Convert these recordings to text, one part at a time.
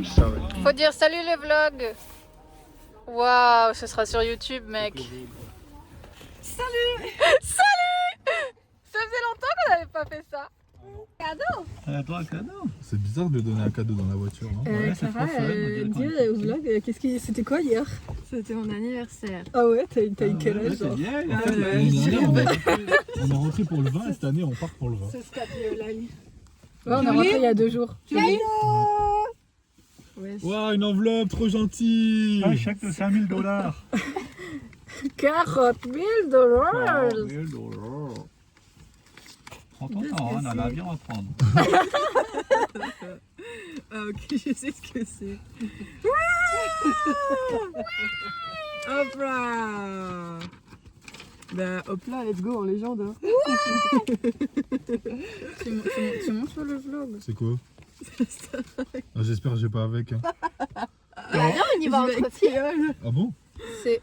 I'm sorry. Faut dire salut les vlogs. Waouh, ce sera sur YouTube, mec. Salut. Salut. Ça faisait longtemps qu'on n'avait pas fait ça. Cadeau. Toi, un cadeau. C'est bizarre de donner un cadeau dans la voiture, non? Ouais, c'est Clara, trop fun, on dirait qu'on dis est au vlog, c'était quoi hier? C'était mon anniversaire. Ah ouais, t'as eu quel Ouais, âge c'est genre? bien. En fait, l'année dernière, on est rentré pour le vin et cette année, on part pour le vin. C'est ce qu'a dit Eulalie. Ouais, on est rentré il y a 2 jours. Tu lis? Waouh, une enveloppe trop gentille! Un chèque de $5000. 40 000 $. Prends ton temps, on a l'avion à prendre. Ah ok, je sais ce que c'est. Hop là. Bah hop là, let's go en légende. Hein. Tu montes sur le vlog. C'est quoi? Ah, j'espère que j'ai pas avec. Hein. Non, on y va entre filles. Ah bon? C'est...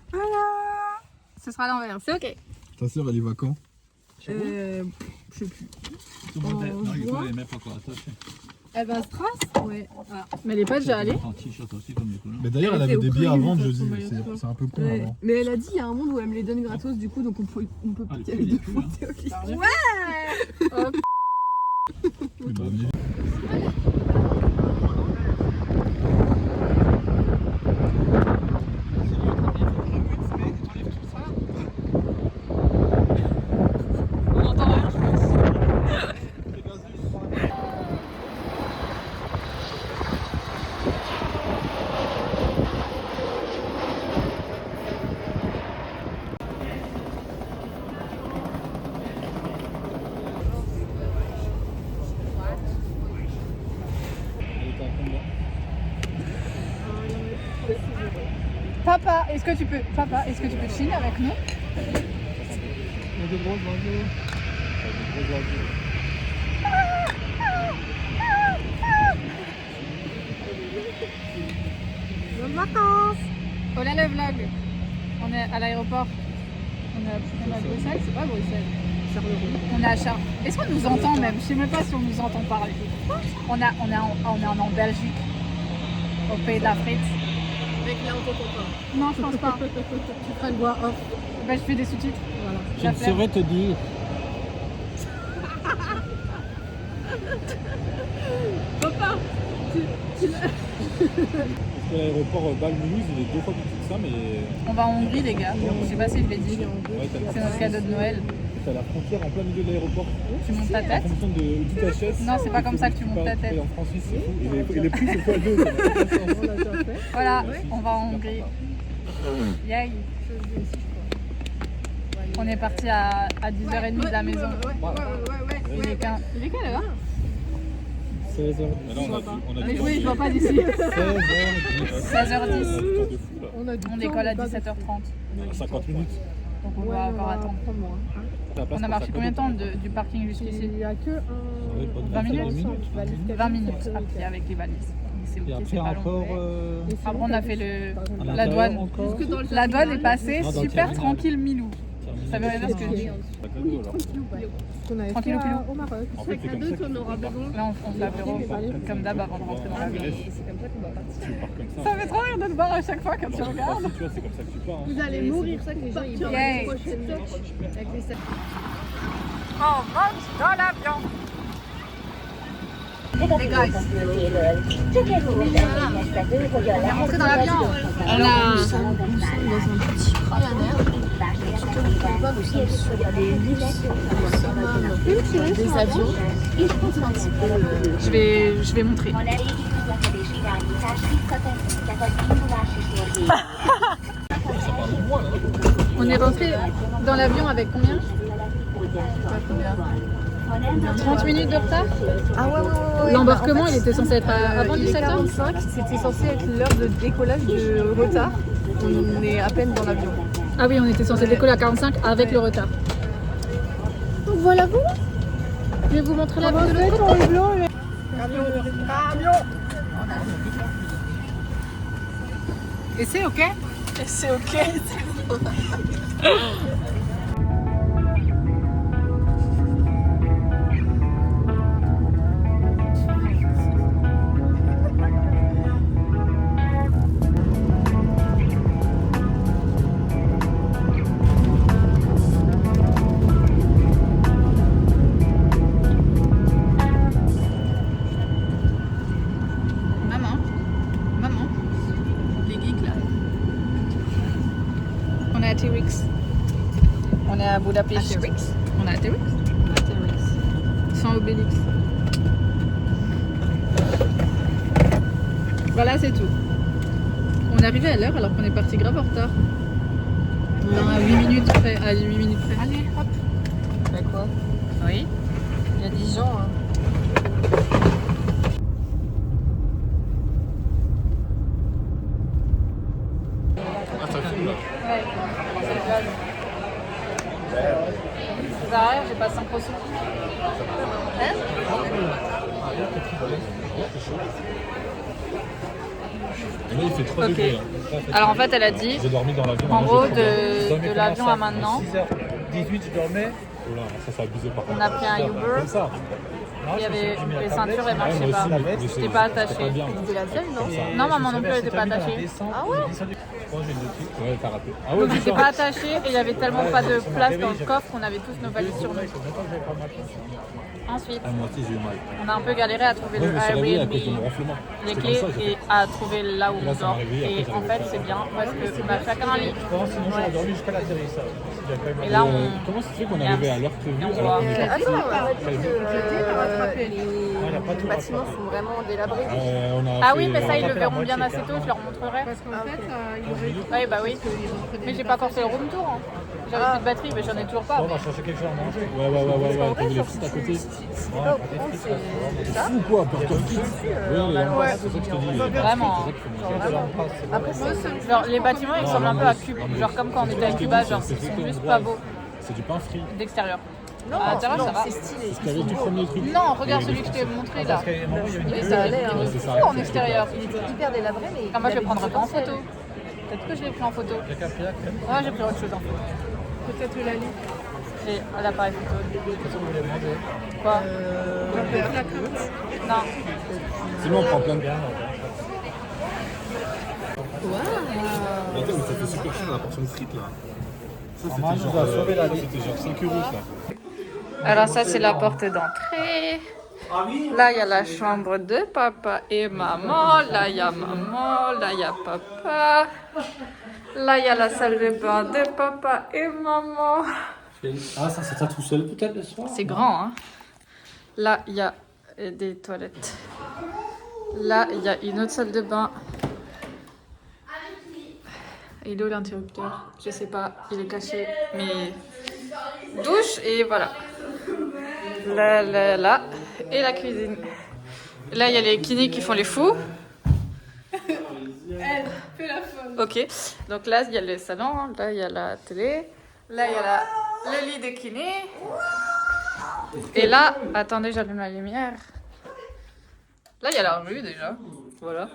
Ce sera à l'envers, c'est ok. Ta soeur, elle y va quand? Je sais plus. Tout le monde est... Non, il faut les mettre encore attachés. Elle va à Stras? Ouais. Ah. Mais elle est pas déjà allée? En t-shirt aussi comme les couleurs. Mais d'ailleurs, elle Elle avait était des au billets à premier, vendre ça, jeudi. son maillot de bain. C'est un peu con Ouais. avant. Mais elle a dit il y a un monde où elle me les donne gratos du coup, donc on peut Ah, peut-être y les aller deux prix, fois. hein. C'est ok. Oui, bah, mais- Papa, est-ce que tu peux chiller avec nous? Bonnes vacances. Oh là le vlog. On est à l'aéroport. On est à Bruxelles, c'est pas Bruxelles. On est à Charles. Est-ce qu'on nous entend même? Je sais même pas si on nous entend parler. On est en Belgique, au pays de la frite. Mec, là, on t'entend pas. Non, je pense pas. Tu feras une voix off. Bah, je fais des sous-titres. Voilà. Je ne saurais te dire. Parce que l'aéroport Bâle-Mulhouse, il est 2 fois plus petit que ça, mais On va en Hongrie, les gars. Je sais pas si je l'ai dit. ouais, C'est notre cadeau de Noël. t'as la frontière en plein milieu de l'aéroport. Tu montes ta En tête. fonction de où tu t'achètes. Non, c'est pas comme ça que tu montes ta tête. En France-Suisse, c'est fou. Et les prix, c'est fois 2. Ça n'a aucun sens. On l'a déjà fait. Voilà, on va en Hongrie. Yay. On est parti à 10h30 de la maison. Il est 15. Il est quelle heure? 16h. On a Mais oui, je vois pas d'ici. 16h10. 16h10. On a du On temps, décolle à pas de- 17h30. 50 minutes. Donc on Ouais, va on encore va attendre. prendre moins. On a marché combien de temps du parking jusqu'ici? Il y a que un... 20 minutes. 20 minutes c'est à ok. pied avec les valises. Donc c'est Et ok, après c'est pas long. encore... Et c'est Après bon, on a t'as fait dit, le... par exemple. à La l'intérieur douane. encore. La douane est passée Non, dans le super terminal. tranquille milou. Ça veut rien dire ce que je dis. Pas cadeau alors. Qu'on avait Tranquille fait au pilou. au Maroc. En fait, c'est comme ça qu'on aura besoin. Là on se l'apéro comme d'hab avant de rentrer dans l'avion. Tu pars comme ça. Ça fait trop rire de te voir à chaque fois quand tu regardes. Tu vois, c'est comme ça que tu pars. Hein. Vous allez mourir, ça que les gens ils partent Yay. la prochaine avec les sacs. On monte dans l'avion. Les gars, on est rentré dans l'avion. On a... Nous sommes dans un petit Ryanair. Nous sommes sur des avions. Je vais montrer. On est rentré dans l'avion avec combien? 30 minutes de retard. Ah ouais. L'embarquement il était censé être avant Il est 17h. 45, c'était censé être l'heure de décollage de retard. On est à peine dans l'avion. Ah oui, on était censé décoller à 45 avec le retard. Donc voilà vous. Je vais vous montrer la vue de l'autre côté. Camion. Et c'est ok? C'est ok. à Budapest. Astérix. On a Astérix. Sans Obélix. Voilà, c'est tout. On est arrivé à l'heure alors qu'on est parti grave en retard. À 8 minutes près. À 8 minutes près. Allez, hop. Bah quoi? Oui. Il y a 10 gens. Hein. Ah, ça filme là. Ouais. Ça sert à rien, j'ai pas 5 ressources. Et là, il fait 3 Ok. degrés. Là. Alors en fait, elle a dit, J'ai dormi dans l'avion. en Moi, gros, j'ai de l'avion à maintenant, 6h18, je dormais. Oh là, ça c'est abusé par on contre. a pris un Uber. Comme ça. Il y avait les ceintures, elles Ouais, marchaient moi pas. aussi, mais C'était pas attaché. bien. C'était la vieille, non? Non, maman non plus, elle était pas attachée. Ah ouais? Ouais, t'as raté. Ah ouais, Donc j'étais d'accord. pas attachée et il y avait tellement pas de place dans le coffre qu'on avait tous nos valises sur nous. Ensuite, Ah, moi aussi j'ai eu mal. on a un peu galéré à trouver Moi je le me suis réveillé à cause de Airbnb, mon ronflement. les C'était clés comme ça, j'ai et fait. à trouver là où Là, on ça m'a dort. réveillé, Et après, en fait, c'est bien parce qu'on a chacun un lit. Sinon, j'aurais dormi jusqu'à l'atterrissage. Et là, Comment ça se fait qu'on est il y a arrivé un- à l'heure prévue et on alors voit- qu'on est parti Attends, les tout bâtiments sont vraiment délabrés. on a Ah fait- oui, mais ça, ils le fait la verront bien moitié, assez tôt, je leur montrerai. Parce qu'en fait, ils ont Oui, bah oui. Mais j'ai pas encore fait le room tour. Hein. J'avais plus de batterie, mais j'en ai toujours pas. On va chercher quelque chose à manger. Ouais, t'as vu les frites à côté. C'est pas au courant, c'est ça. Fou quoi, pour toi. Oui, c'est ça que je te dis. Vraiment. Après, c'est Genre, les bâtiments, ils ressemblent un peu à Cuba. Genre, comme quand on était à Cuba, genre, ils sont juste pas beaux C'est du pain frit. d'extérieur. non, À l'intérieur, ça va. c'est stylé. Parce qu'il y avait tout premier truc. Non, regarde celui que je t'ai montré là. Mais ça allait, hein. C'est ça. Fou en extérieur. Il était hyper délabré, mais. Ah, moi, je il le avait prendrai du pas en potentiel. photo. Peut-être que je l'ai pris en photo. Ah, j'ai pris autre chose en photo. peut-être la lit. J'ai l'appareil photo. Quoi Non. Sinon, on prend plein de biens. Attends, mais ça fait super cher la portion de frites là. Ça, c'était genre 5 euros ça. Alors ça c'est la porte d'entrée. Là il y a la chambre de papa et maman. Là il y a maman. Là il y a papa. Là il y a la salle de bain de papa et maman. Ah, ça, c'est ça tout seul peut-être le soir. C'est grand hein. Là il y a des toilettes. Là il y a une autre salle de bain. Il est où l'interrupteur? Je sais pas, il est caché. Mais douche et voilà. Là. Et la cuisine. Là, il y a les kinés qui font les fous. Elle fait la folle. Ok. Donc là, il y a le salon. Là, il y a la télé. Là, il y a le lit de kiné. Et là, attendez, j'allume la lumière. Là, il y a la rue déjà. Voilà.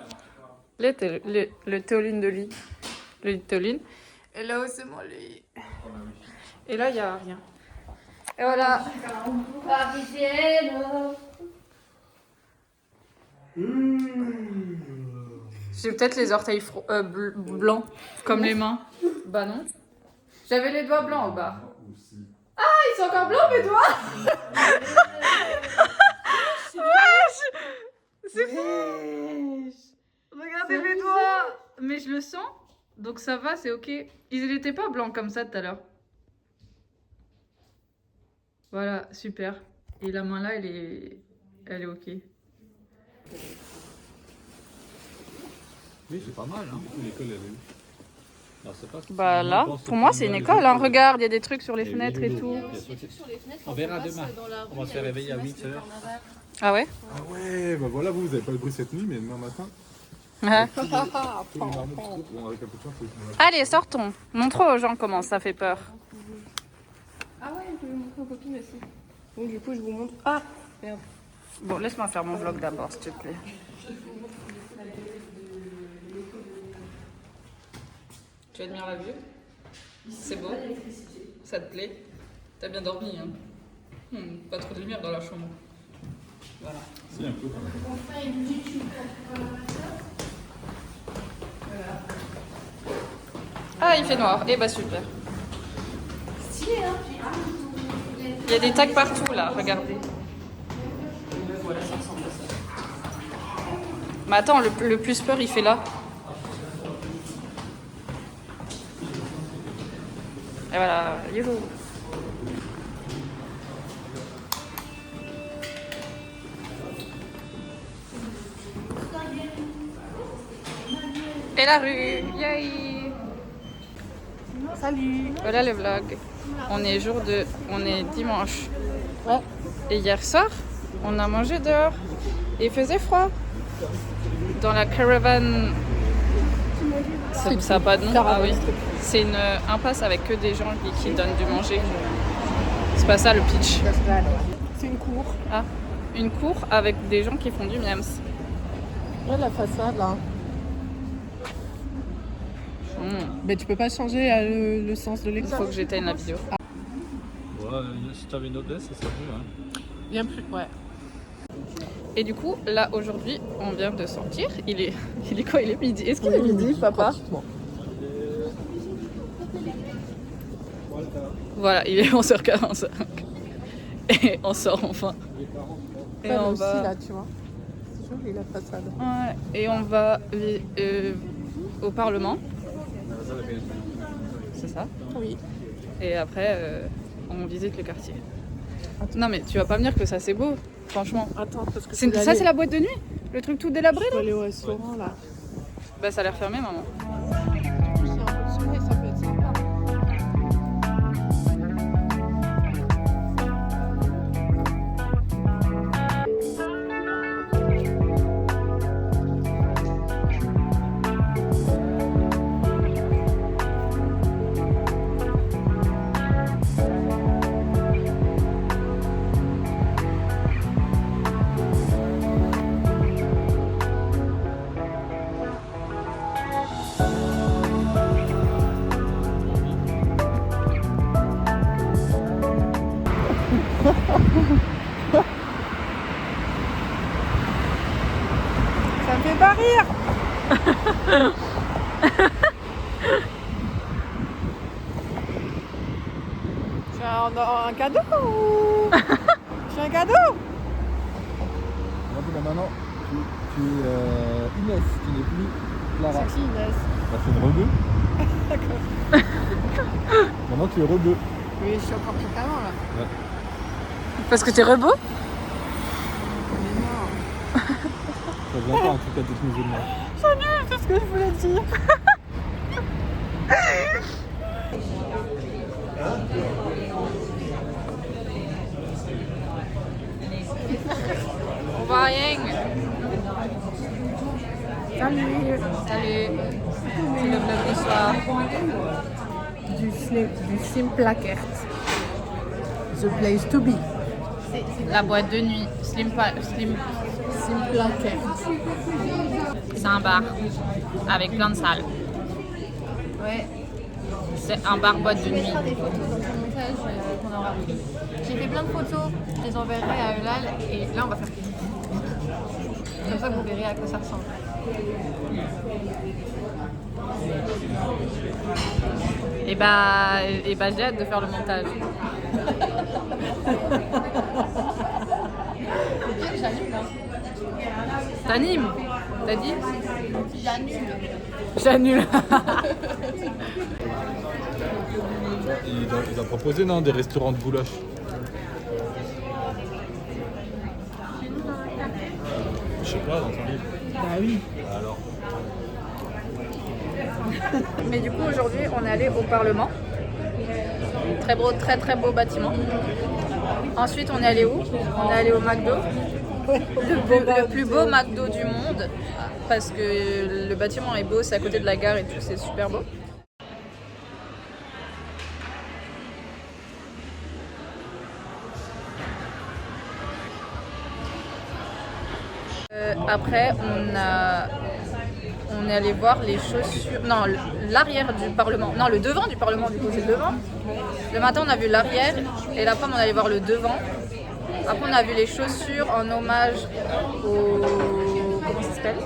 Le théoline de lit. Le lit de théoline. Et là-haut, c'est mon lit. Et là, il n'y a rien. Et voilà. J'ai peut-être les orteils blancs, comme les mains. Bah non. J'avais les doigts blancs au bas. Ah, ils sont encore blancs mes doigts. C'est fou. Regardez mes doigts. Mais je le sens. Donc ça va, c'est ok. Ils n'étaient pas blancs comme ça tout à l'heure. Voilà, super. Et la main là, elle est ok. Oui, c'est pas mal. Hein. L'école elle est où? Alors, c'est pas- Bah là, pour moi c'est une école. Hein. Regarde, il y a des trucs sur les fenêtres et tout. On verra demain. On va se faire réveiller à 8h. Ah ouais? Ah ouais, bah voilà, vous avez pas le bruit cette nuit, mais demain matin, Ouais. tous les marmots qui trouvent, bon, avec un peu de chance, c'est- Allez, sortons. Montre aux gens comment ça fait peur. Ah ouais, je vais vous montrer aux copines aussi. Donc du coup, je vous montre. Ah merde. Bon, laisse-moi faire mon vlog d'abord, s'il te plaît. Tu admires la vue? C'est beau? Ça te plaît? T'as bien dormi, hein? Pas trop de lumière dans la chambre. Voilà. Si, un peu quand même. Ah, il fait noir. Eh bah super. Il y a des tags partout là, regardez. Voilà, ça ressemble à ça. Mais attends, le plus peur, il fait là. Et voilà, youhou. Et la rue, yay! Salut. Voilà le vlog. On est dimanche. Ouais. Et hier soir, on a mangé dehors. Et il faisait froid. Dans la caravane. Ça n'a pas de nom. Ah oui. C'est une impasse avec que des gens qui donnent du manger. C'est pas ça le pitch. C'est une cour. Ah, une cour avec des gens qui font du miams. Ouais, la façade là. Mais tu peux pas changer le sens de Il l'écran. faut que j'éteigne la vidéo. Ouais, si t'avais une autre ça serait mieux. Hein. Bien plus, ouais. Et du coup, là aujourd'hui, on vient de sortir. Il est quoi? Il est midi. Est-ce qu'il est midi, papa? Voilà, il est 11h45. Et on sort enfin. Et Elle on aussi va... là, tu vois. C'est joli la façade. Ouais, et on va au Parlement. C'est ça? Oui. Et après, on visite le quartier. Non mais tu vas pas me dire que ça c'est beau, franchement. Attends, parce que Ça c'est la boîte de nuit? Le truc tout délabré faut là? aller au restaurant là. Bah ça a l'air fermé maman. C'est un peu de soleil, ça peut être sympa. Ça me fait pas rire. C'est un cadeau ou... C'est un cadeau. Maintenant, tu es Inès, tu n'es plus Clara. C'est qui Inès? Bah, c'est une rebeu. D'accord. Maintenant, tu es rebeu. Oui, je suis encore plus qu'avant là. Parce que t'es rebeu? Mais non. Ça vient pas en tout cas d'être musulman. C'est ce que je voulais dire. On va rien. Salut. Salut. C'est le vlog du soir. Du Simplakert. The place to be. La boîte de nuit. Simplakert. C'est un bar avec plein de salles. Ouais. C'est un bar boîte de nuit. Des photos dans ton montage qu'on aura pris. J'ai fait plein de photos, je les enverrai à Eulal et là on va faire comme ça vous verrez à quoi ça ressemble. Et bah j'ai hâte de faire le montage. T'animes? T'as dit? J'annule. Il a proposé non, des restaurants de goulash. Je sais pas, dans ton livre. Bah oui. Alors. Mais du coup aujourd'hui on est allé au Parlement. Très beau bâtiment. Ensuite on est allé où? On est allé au McDo. Le plus beau McDo du monde. Parce que le bâtiment est beau, c'est à côté de la gare et tout, c'est super beau. Après, on est allé voir les chaussures. Non, l'arrière du Parlement. Non, le devant du Parlement, du coup, c'est le devant. Le matin, on a vu l'arrière et l'après, on est allé voir le devant. Après, on a vu les chaussures en hommage aux. Comment ça s'appelle?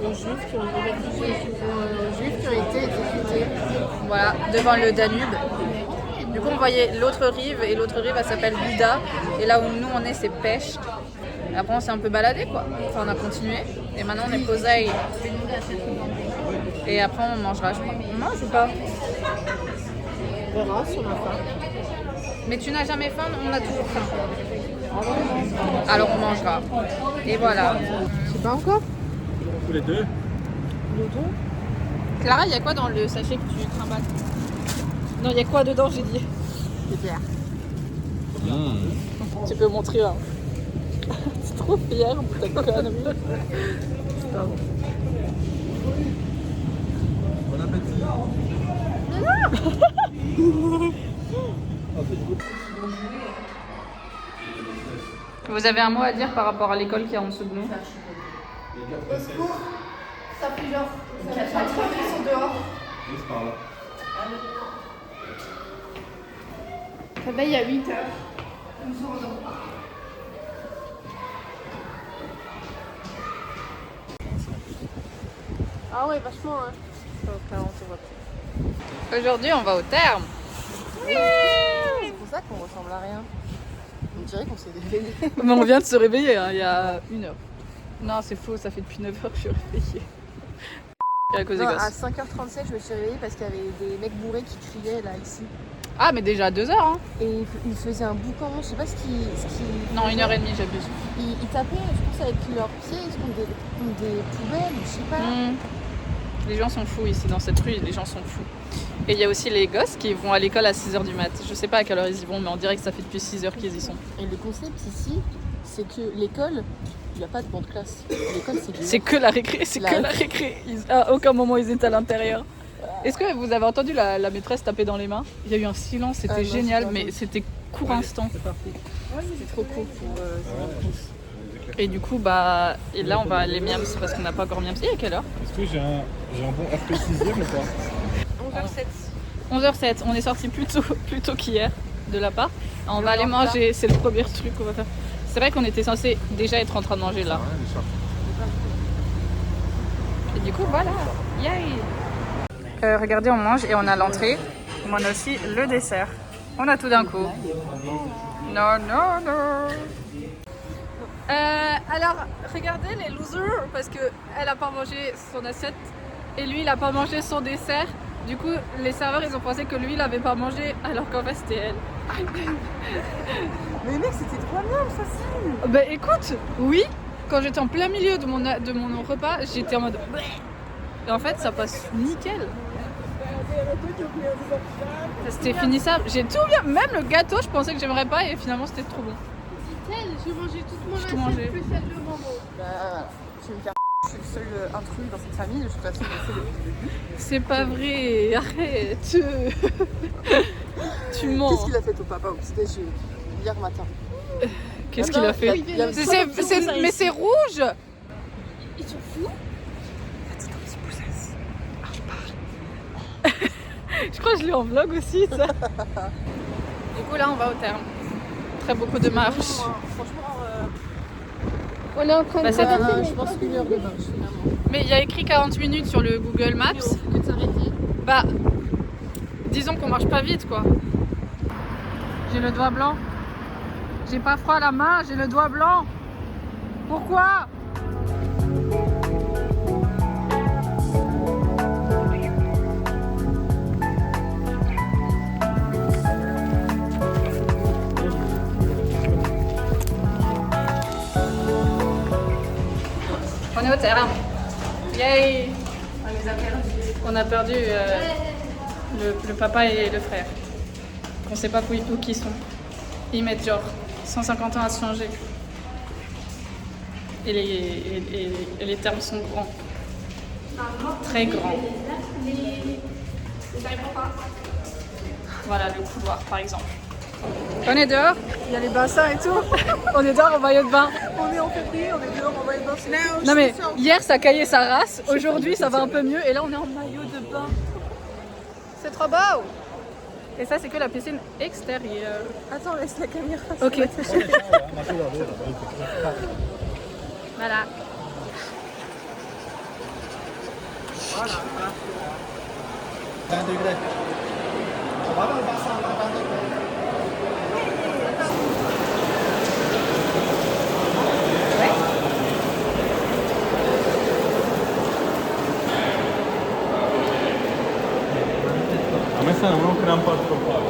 Les juifs qui ont été exécutés. Voilà, devant le Danube. Du coup, on voyait l'autre rive et l'autre rive, elle s'appelle Buda. Et là où nous, on est, c'est Pest. Et après, on s'est un peu baladé, quoi. Enfin, on a continué. Et maintenant, on est posé. Et après, on mangera, je crois. On mange ou pas? On verra si on a faim. Mais tu n'as jamais faim, on a toujours faim. Alors, on mangera. Et voilà. C'est pas encore? Tous les deux. Le dos. Clara, il y a quoi dans le sachet que tu trimbales? Non, il y a quoi dedans, j'ai dit? Des bières. Tu peux montrer là. C'est trop fière de ta connerie. C'est pas bon. Bon appétit. Vous avez un mot à dire par rapport à l'école qui est en dessous de nous? Au secours, ça fait genre 4 fois qu'ils sont dehors. Juste par là. Réveil à 8h. Ah ouais, vachement, hein. Aujourd'hui, on va au terme. C'est pour ça qu'on ressemble à rien. On dirait qu'on s'est réveillé. Mais on vient de se réveiller hein, il y a 1 heure. Non, c'est faux, ça fait depuis 9 heures que je suis réveillée. À cause des Non, gosses. à 5h37, je me suis réveillée parce qu'il y avait des mecs bourrés qui criaient là, ici. Ah, mais déjà à 2 heures. Hein. Et ils faisaient un boucan, je sais pas ce qu'ils. Non, 1h30, j'abuse. Ils tapaient, je pense, avec leurs pieds, ils sont des poubelles, je sais pas. Les gens sont fous ici dans cette rue, les gens sont fous. Et il y a aussi les gosses qui vont à l'école à 6h du mat. Je sais pas à quelle heure ils y vont, mais on dirait que ça fait depuis 6 heures qu'ils y sont. Et le concept ici, c'est que l'école, il n'y a pas de banc de classe. L'école, c'est du. C'est que la récré, c'est que la récré. À aucun moment ils étaient à l'intérieur. Est-ce que vous avez entendu la maîtresse taper dans les mains? Il y a eu un silence, c'était génial, mais c'était court instant. C'est trop cool pour. Et du coup, bah, et là on va aller miams parce qu'on n'a pas encore miamsé. À quelle heure? Est-ce que j'ai un bon RP 6ème ou pas? 11h07. 11h07, on est sorti plus tôt qu'hier de l'appart. On va aller manger, c'est le premier truc qu'on va faire. C'est vrai qu'on était censé déjà être en train de manger là. Et du coup, voilà. Yay! Regardez, on mange et on a l'entrée. Mais on a aussi le dessert. On a tout d'un coup. Non, non, non. Alors, regardez les losers parce qu'elle a pas mangé son assiette et lui il a pas mangé son dessert. Du coup, les serveurs ils ont pensé que lui il avait pas mangé alors qu'en fait c'était elle. Mais mec, c'était trop bien, ça si. Bah écoute, oui, quand j'étais en plein milieu de mon repas, j'étais en mode. Et en fait, ça passe nickel. C'était finissable. J'ai tout bien, même le gâteau, je pensais que j'aimerais pas et finalement c'était trop bon. J'ai mangé toute mon J'ai tout mangé. assiette plus celle de Mambo. Bah, je vais me faire. Je suis le seul intrus dans cette famille, de toute façon, je sais depuis le début. C'est pas vrai, arrête. Tu mens. Qu'est-ce qu'il a fait ton papa au petit-déj hier matin? Qu'est-ce qu'il a fait? Mais c'est rouge. Ils sont fous. Je crois que je l'ai en vlog aussi, ça. Du coup, là, on va au terme. Très beaucoup de marche. Franchement, On est en train de Bah, c'est traverser, je pense 1 heure de marche finalement. Mais il y a écrit 40 minutes sur le Google Maps. au lieu de s'arrêter. Bah, disons qu'on marche pas vite, quoi. J'ai le doigt blanc. J'ai pas froid à la main, j'ai le doigt blanc. Pourquoi? On est au terrain. Yay! On a perdu le papa et le frère. On sait pas où qui sont. Ils mettent genre 150 ans à se changer. Et les termes sont grands. Très grands. Voilà le couloir par exemple. On est dehors, il y a les bassins et tout. On est dehors en maillot de bain. On est en février, on est dehors, on va être dans ce. Non mais hier ça caillait sa race, aujourd'hui ça va un peu mieux et là on est en maillot de bain. C'est trop beau. Et ça c'est que la piscine extérieure. Attends, laisse la caméra. Ok. Voilà. A me sa non cream patru pale.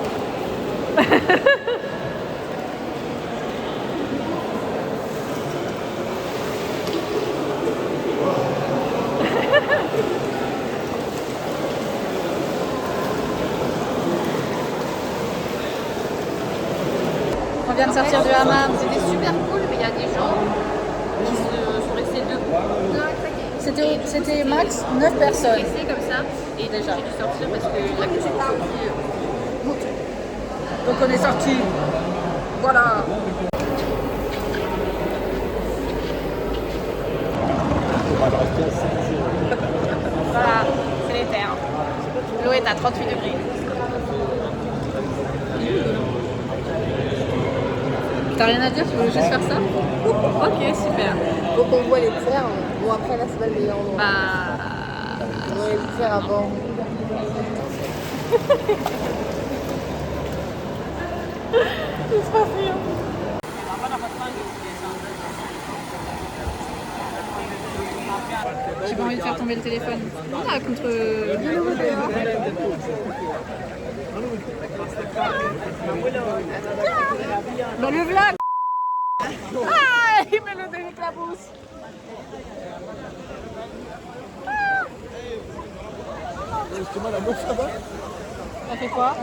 vient de sortir du hammam. C'était super cool, mais il y a des gens qui sont restés debout. C'était max 9 personnes. Restés comme ça, et déjà j'ai dû sortir parce que la queue s'était sortie. Donc on est sorti. Voilà. Voilà, c'est l'été. Hein. L'eau est à 38 degrés. T'as rien à dire? Tu veux juste faire ça? Ok, super. Faut qu'on voit les faire. Bon, après, là, c'est pas le meilleur endroit. Bah... On aurait dû faire avant. Il se passe rien. J'ai pas envie de faire tomber le téléphone. On a contre... Dans le vlog. Ah, il met le nez avec la bouche. Ça fait quoi?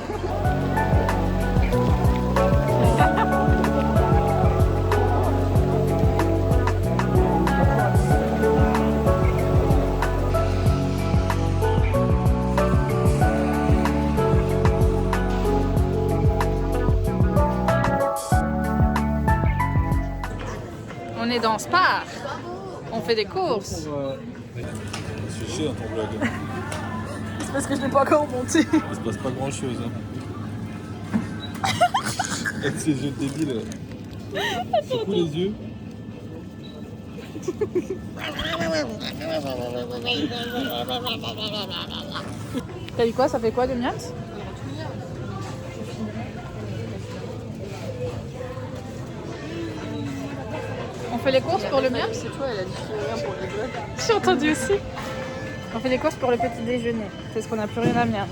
On est dans Spar. On fait des courses. Je suis chier dans ton vlog. C'est parce que je l'ai pas encore monté. Il se passe pas grand chose. Hein. Avec ces yeux débiles. C'est cool les yeux. T'as dit quoi? Ça fait quoi de miams? On fait les courses pour le miams? C'est toi, elle a dit rien pour les deux. J'ai entendu aussi. On fait des courses pour le petit déjeuner. C'est ce qu'on a plus rien à miams.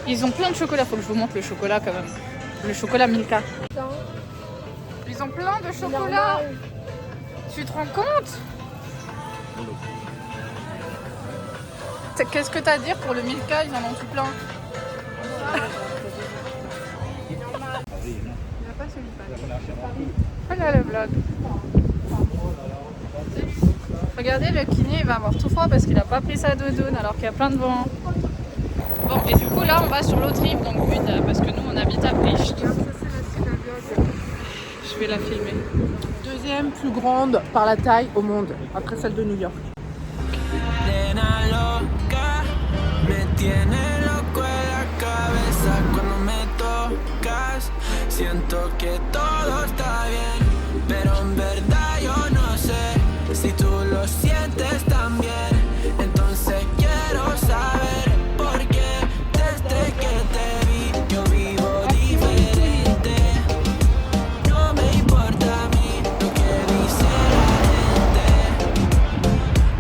Ils ont plein de chocolat. Faut que je vous montre le chocolat quand même. Le chocolat Milka. Ils ont plein de chocolat. Tu te rends compte? Qu'est-ce que t'as à dire pour le Milka? Ils en ont tout plein. Il n'y a pas celui-là. Voilà le vlog. Regardez, le kiné il va avoir tout froid parce qu'il a pas pris sa doudoune alors qu'il y a plein de vent. Bon, et du coup là on va sur l'autre rive, donc une, parce que nous on habite à Pricht. Je vais la filmer. Deuxième plus grande par la taille au monde, après celle de New York. Siento que todo está bien, pero en verdad yo no sé si tú lo sientes también. Entonces quiero saber por qué desde que te vi yo vivo diferente. No me importa a mí lo que dice la gente,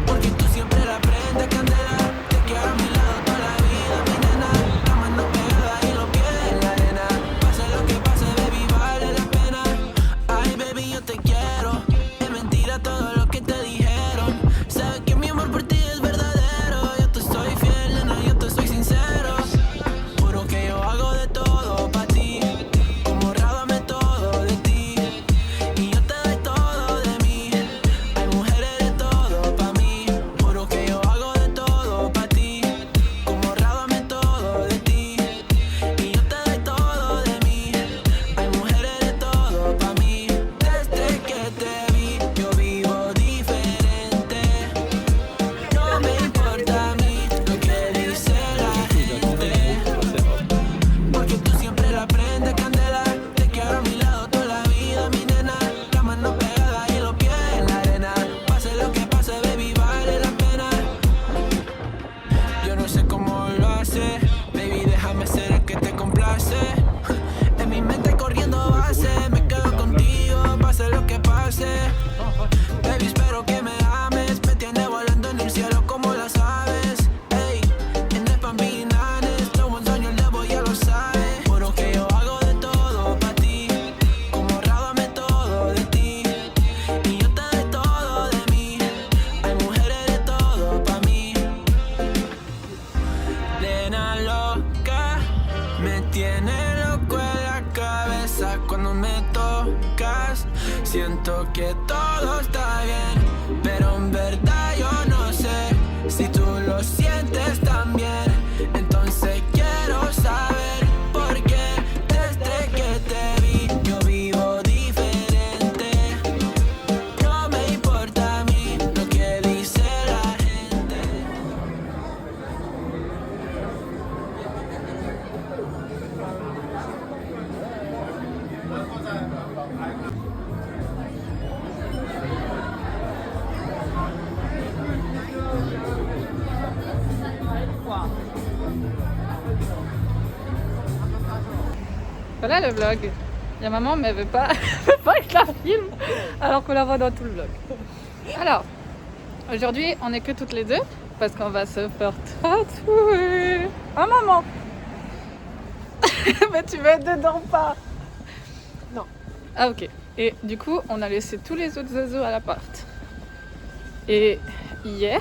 porque tú siempre la prendes candela. Te quiero a mi lado toda la vida, mi nena. La mano pegada y los pies en la arena. Pase lo que pase, baby, vale la pena. siento que todo está bien, pero en verdad yo no sé si tú lo sientes también. Entonces quiero saber por qué desde que te vi yo vivo diferente. No me importa a mí lo que dice la gente. Voilà le vlog. Il y a maman, mais elle veut pas, elle veut pas que je la filme alors qu'on la voit dans tout le vlog. Alors, aujourd'hui, on est que toutes les deux parce qu'on va se faire tatouer. Ah maman. Mais tu veux être dedans pas? Non. Ah ok. Et du coup, on a laissé tous les autres oiseaux à l'appart. Et hier,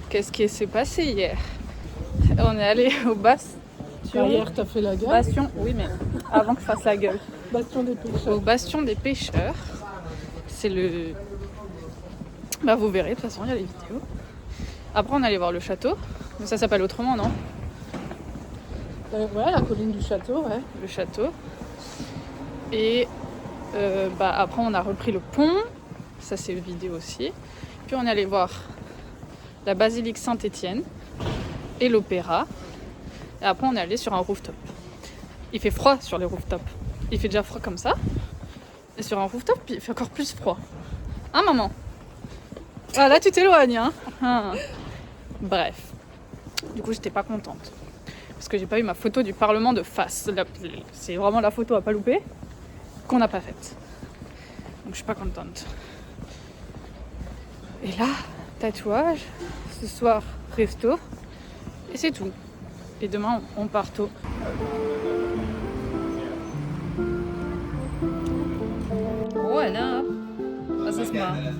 qu'est-ce qui s'est passé hier? On est allé au bastion. Hier, t'as fait la gueule. Bastion, oui, mais avant que je fasse la gueule. Bastion des pêcheurs. Au bastion des pêcheurs. C'est le. Bah, vous verrez, de toute façon, il y a les vidéos. Après, on allait voir le château. Mais ça s'appelle autrement, non? Ouais, la colline du château, ouais. Le château. Et après, on a repris le pont. Ça, c'est une vidéo aussi. Puis, on est allé voir la basilique Saint-Étienne et l'opéra. Et après, on est allé sur un rooftop. Il fait froid sur les rooftops. Il fait déjà froid comme ça. Et sur un rooftop, il fait encore plus froid. Hein, maman? Ah, là, tu t'éloignes, hein? Ah. Bref. Du coup, j'étais pas contente. Parce que j'ai pas eu ma photo du Parlement de face. C'est vraiment la photo à pas louper qu'on n'a pas faite. Donc, je suis pas contente. Et là, tatouage. Ce soir, resto. Et c'est tout. Et demain, on part tôt. Voilà. Was ist mal?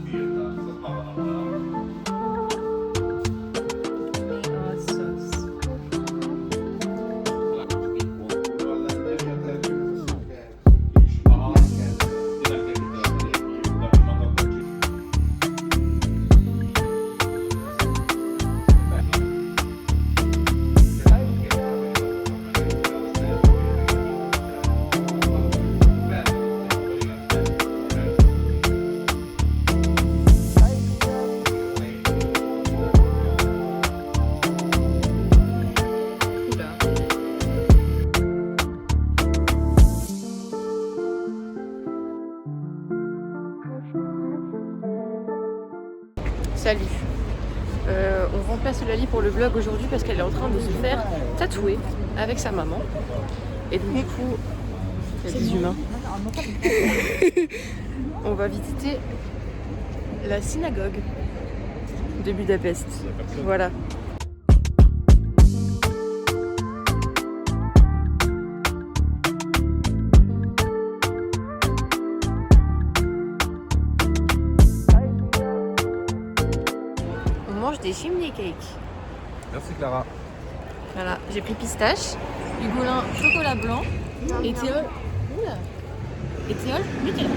Salut. On remplace Lali pour le vlog aujourd'hui parce qu'elle est en train de se faire tatouer avec sa maman. Et donc du coup, il y a des humains. On va visiter la synagogue de Budapest. Voilà. Des chimney cakes. Merci Clara. Voilà, j'ai pris pistache, Hugolin chocolat blanc et Théol. Et Théol, Nutella.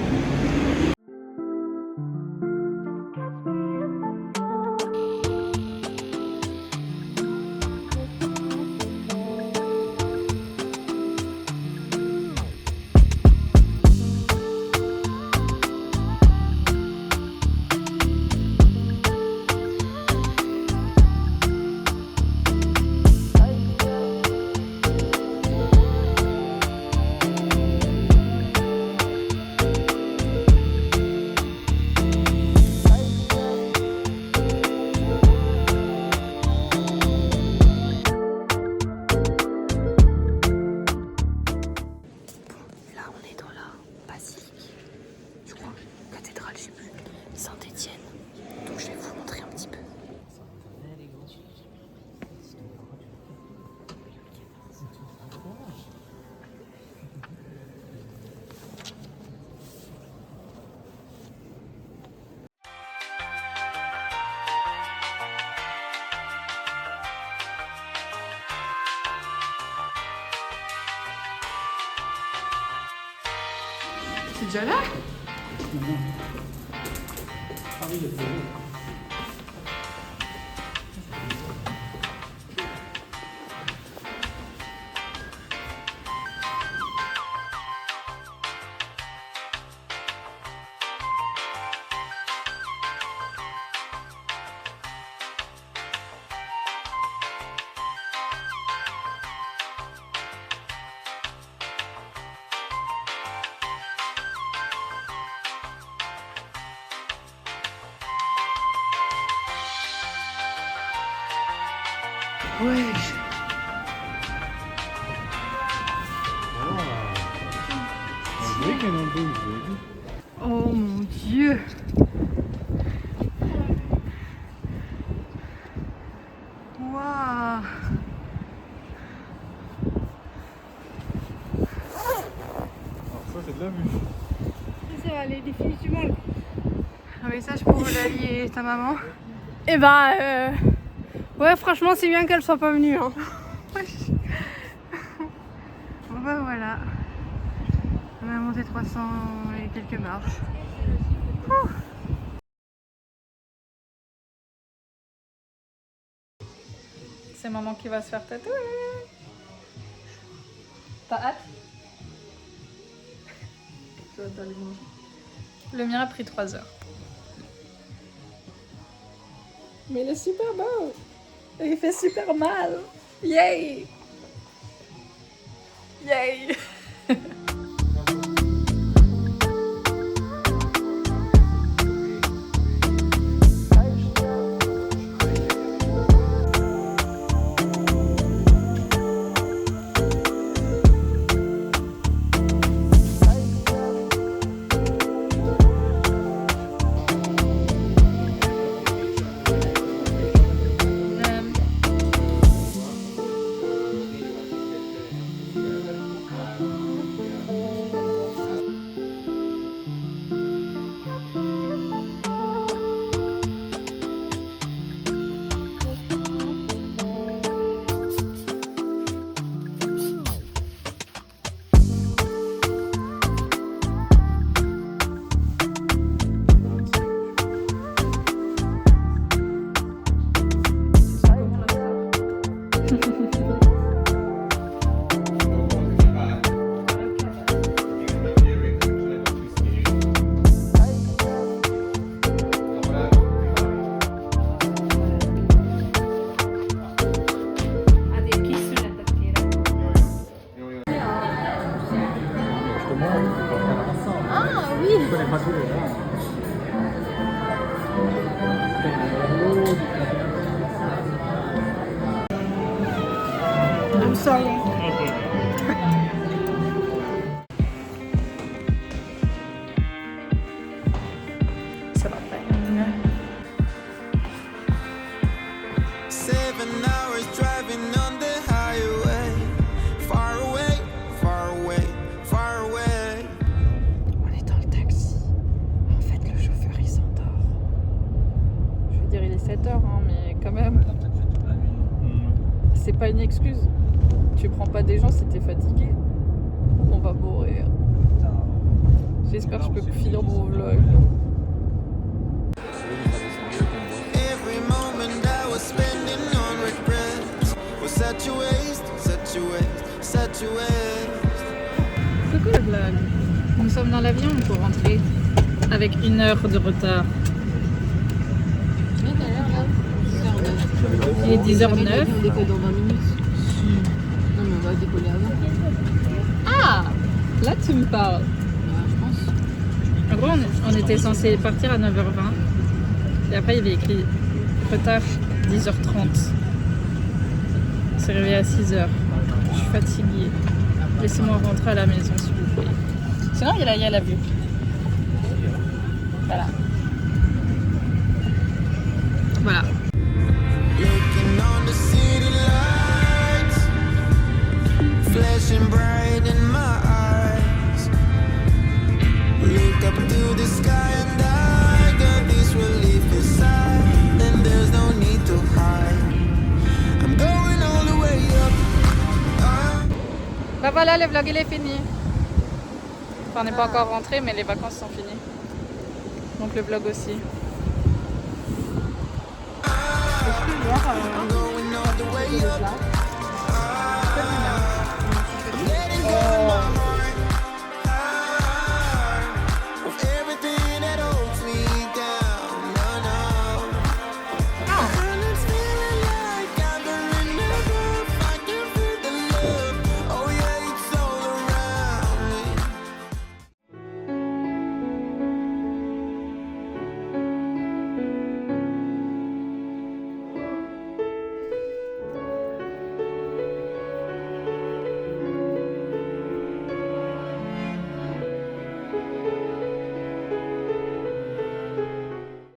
Saint-Étienne. Donc je vais vous montrer un petit peu. déjà là? Wesh. Oh mon Dieu. Waouh. Ça, c'est de la vue. Ça va aller définitivement. Un message pour Eulalie et ta maman. Eh ben, ouais, franchement, c'est bien qu'elle soit pas venue. Hein. Bon bah voilà. On a monté 300 et quelques marches. C'est maman qui va se faire tatouer. T'as hâte? Le mien a pris 3 heures. Mais il est super beau. Et il fait super mal. Yay! Yay! I'm sorry. Ça va pas. 7 hours driving on the highway. Far away, far away, far away. On est dans le taxi. En fait, le chauffeur il s'endort. Je veux dire, il est 7h, hein, mais quand même. C'est pas une excuse. Tu prends pas des gens si t'es fatigué. On va mourir. J'espère que je peux finir mon vlog. Every moment I was spending on regrets was such a waste, such a waste, such a waste. C'est quoi la blague? Nous sommes dans l'avion pour rentrer avec 1 heure de retard. Il est 10h09. On décolle dans 20 minutes. Non, mais on va décoller avant. Ah! Là tu me parles. Je pense. En gros, on était censé partir à 9h20. Et après, il y avait écrit retard 10h30. On s'est réveillé à 6h. Je suis fatiguée. Laissez-moi rentrer à la maison, s'il vous plaît. Sinon, il y a la vue. Voilà. Voilà. Looking on the city lights, flashing bright in my eyes. Look up to the sky and I got this relief inside. And there's no need to hide. I'm going all the way up. Bah voilà, le vlog il est fini. Enfin, on n'est pas encore rentré, mais les vacances sont finies. Donc le vlog aussi. going all the way up.